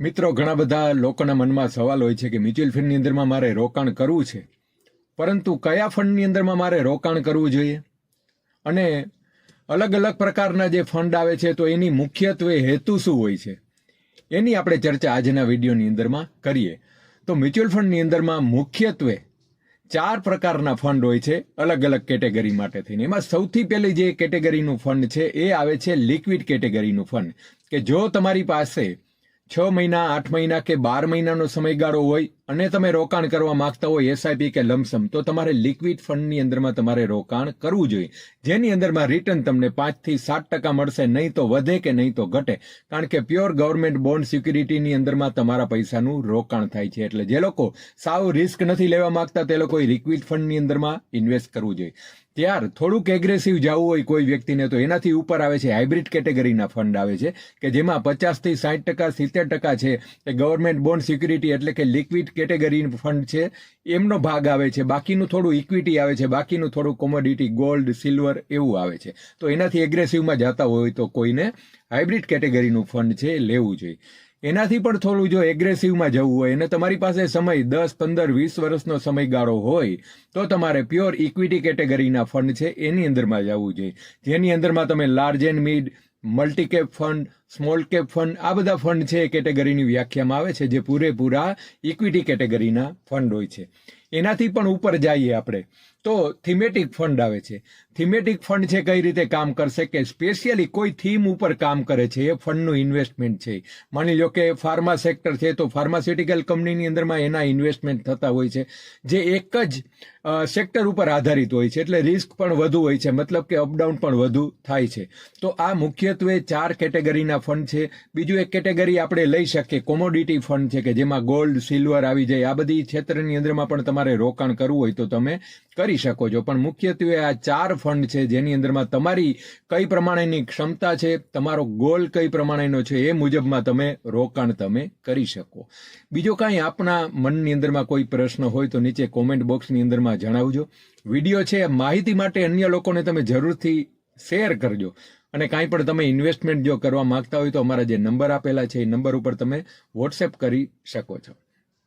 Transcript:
મિત્રો, ઘણા બધા લોકોના મનમાં સવાલ હોય છે કે મ્યુચ્યુઅલ ફંડની અંદરમાં મારે રોકાણ કરવું છે, પરંતુ કયા ફંડની અંદરમાં મારે રોકાણ કરવું જોઈએ અને અલગ અલગ પ્રકારના જે ફંડ આવે છે તો એની મુખ્યત્વે હેતુ શું હોય છે એની આપણે ચર્ચા આજના વિડીયોની અંદરમાં કરીએ. તો મ્યુચ્યુઅલ ફંડની અંદરમાં મુખ્યત્વે 4 પ્રકારના ફંડ હોય છે અલગ અલગ કેટેગરી માટે થઈને. એમાં સૌથી પહેલી જે કેટેગરીનું ફંડ છે એ આવે છે લિક્વિડ કેટેગરીનું ફંડ, કે જો તમારી પાસે 6 મહિના 8 મહિના કે 12 મહિનાનો સમયગાળો હોય અને તમે રોકાણ કરવા માંગતા હોય એસઆઈપી કે લમસમ, તો તમારે લિક્વિડ ફંડની અંદરમાં તમારે રોકાણ કરવું જોઈએ, જેની અંદરમાં રિટર્ન તમને 5 થી 7% મળશે, નહીં તો વધે કે નહીં તો ઘટે, કારણ કે પ્યોર ગવર્મેન્ટ બોન્ડ સિક્યુરિટીની અંદરમાં તમારા પૈસાનું રોકાણ થાય છે. એટલે જે લોકો સાવ રિસ્ક નથી લેવા માંગતા તે લોકોએ લિક્વિડ ફંડની અંદરમાં ઇન્વેસ્ટ કરવું જોઈએ. ત્યાર થોડુંક એગ્રેસિવ જવું હોય કોઈ વ્યક્તિને તો એનાથી ઉપર આવે છે હાઇબ્રિડ કેટેગરીના ફંડ આવે છે, કે જેમાં 50 થી 60% 70% છે એ ગવર્મેન્ટ બોન્ડ સિક્યુરિટી એટલે કે લિક્વિડ કેટેગરી ફંડ છે એમનો ભાગ આવે છે, બાકીનું થોડું ઇક્વિટી આવે છે, બાકીનું થોડું કોમોડિટી ગોલ્ડ સિલ્વર એવું આવે છે. તો એનાથી એગ્રેસિવમાં જતા હોય તો કોઈને હાઇબ્રિડ કેટેગરીનું ફંડ છે લેવું જોઈએ. એનાથી પણ થોડું જો એગ્રેસિવમાં જવું હોય અને તમારી પાસે સમય 10, 15, 20 વર્ષનો સમયગાળો હોય તો તમારે પ્યોર ઇક્વિટી કેટેગરીના ફંડ છે એની અંદરમાં જવું જોઈએ, જેની અંદરમાં તમે large and mid, multi cap fund, small cap fund, આ બધા ફંડ છે એ કેટેગરીની વ્યાખ્યામાં આવે છે, જે પૂરેપૂરા ઇક્વિટી કેટેગરીના ફંડ હોય છે. એનાથી પણ ઉપર જઈએ આપણે તો થીમેટિક ફંડ આવે છે. થીમેટિક ફંડ છે કઈ રીતે કામ કરશે કે સ્પેશિયલી કોઈ થીમ ઉપર કામ કરે છે એ ફંડનું ઇન્વેસ્ટમેન્ટ છે. માની લો કે ફાર્મા સેક્ટર છે તો ફાર્માસ્યુટિકલ કંપનીની અંદરમાં એના ઇન્વેસ્ટમેન્ટ થતા હોય છે, જે એક જ સેક્ટર ઉપર આધારિત હોય છે, એટલે રિસ્ક પણ વધુ હોય છે, મતલબ કે અપડાઉન પણ વધુ થાય છે. તો આ મુખ્યત્વે 4 કેટેગરીના ફંડ છે. બીજું એક કેટેગરી આપણે લઈ શકીએ કોમોડિટી ફંડ છે, કે જેમાં ગોલ્ડ સિલ્વર આવી જાય. આ બધી ક્ષેત્રની અંદરમાં પણ તમારે રોકાણ કરવું હોય તો તમે કરી શકો છો, પણ મુખ્યત્વે આ 4 ફંડ છે જેની અંદરમાં તમારી કઈ પ્રમાણેની ક્ષમતા છે, તમારો ગોલ કઈ પ્રમાણેનો છે એ મુજબમાં તમે રોકાણ તમે કરી શકો. બીજો કાંઈ આપના મનની અંદરમાં કોઈ પ્રશ્ન હોય તો નીચે કોમેન્ટ બોક્સની અંદરમાં જણાવજો. વિડીયો છે માહિતી માટે અન્ય લોકોને તમે જરૂરથી શેર કરજો, અને કાંઈ પણ તમે ઇન્વેસ્ટમેન્ટ જો કરવા માંગતા હોય તો અમારા જે નંબર આપેલા છે એ નંબર ઉપર તમે વોટ્સએપ કરી શકો છો.